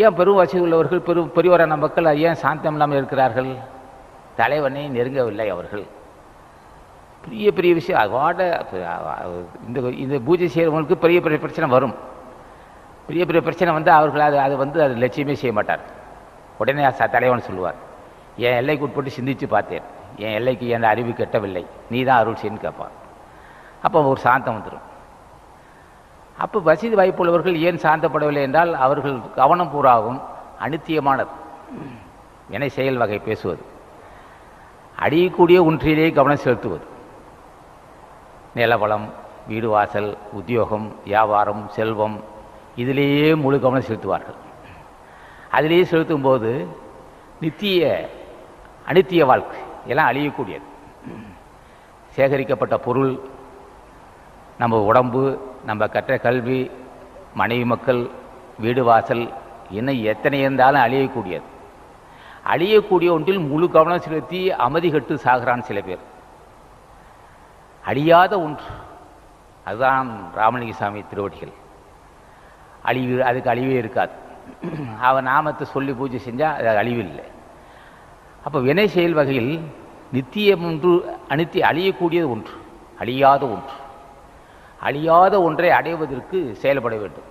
ஏன் பெரும் வசதி உள்ளவர்கள் பெரியவரான மக்கள் ஏன் சாந்தம் இல்லாமல் இருக்கிறார்கள்? தலைவனை நெருங்கவில்லை அவர்கள். பெரிய பெரிய விஷயம் அதோட இந்த பூஜை செய்கிறவங்களுக்கு பெரிய பெரிய பிரச்சனை வரும். பெரிய பெரிய பிரச்சனை வந்து அவர்கள் அது லட்சியமே செய்ய மாட்டார். உடனே தலைவன் சொல்லுவார், என் எல்லைக்கு உட்பட்டு சிந்தித்து பார்த்தேன், என் எல்லைக்கு என் அறிவு கெட்டவில்லை, நீ தான் அருள் செய்யன்னு கேட்பான். அப்போ ஒரு சாந்தம் வந்துடும். அப்போ வசதி வாய்ப்புள்ளவர்கள் ஏன் சாந்தப்படவில்லை என்றால் அவர்கள் கவனம் பூராவும் அனித்தியமானது என செயல் வகை பேசுவது, அடியக்கூடிய ஒன்றிலேயே கவனம் செலுத்துவது, நிலவளம், வீடு வாசல், உத்தியோகம், வியாபாரம், செல்வம், இதிலேயே முழு கவனம் செலுத்துவார்கள். அதிலேயே செலுத்தும் போது அனித்திய வாழ்க்கை எல்லாம் அழியக்கூடியது. சேகரிக்கப்பட்ட பொருள், நம்ம உடம்பு, நம்ம கற்ற கல்வி, மனைவி மக்கள், வீடு வாசல், இன்னும் எத்தனை இருந்தாலும் அழியக்கூடியது. அழியக்கூடிய ஒன்றில் முழு கவனம் செலுத்தி அமைதி கட்டு சாகிறான் சில பேர். அழியாத ஒன்று அதுதான் ராமலிங்கசாமி திருவடிகள். அதுக்கு அழிவே இருக்காது. அவன் நாமத்தை சொல்லி பூஜை செஞ்சால் அது அழிவில்லை. அப்போ வினை செயல் வகையில் நித்தியம் ஒன்று, அழியக்கூடியது ஒன்று, அழியாத ஒன்று. அழியாத ஒன்றை அடைவதற்கு செயல்பட வேண்டும்.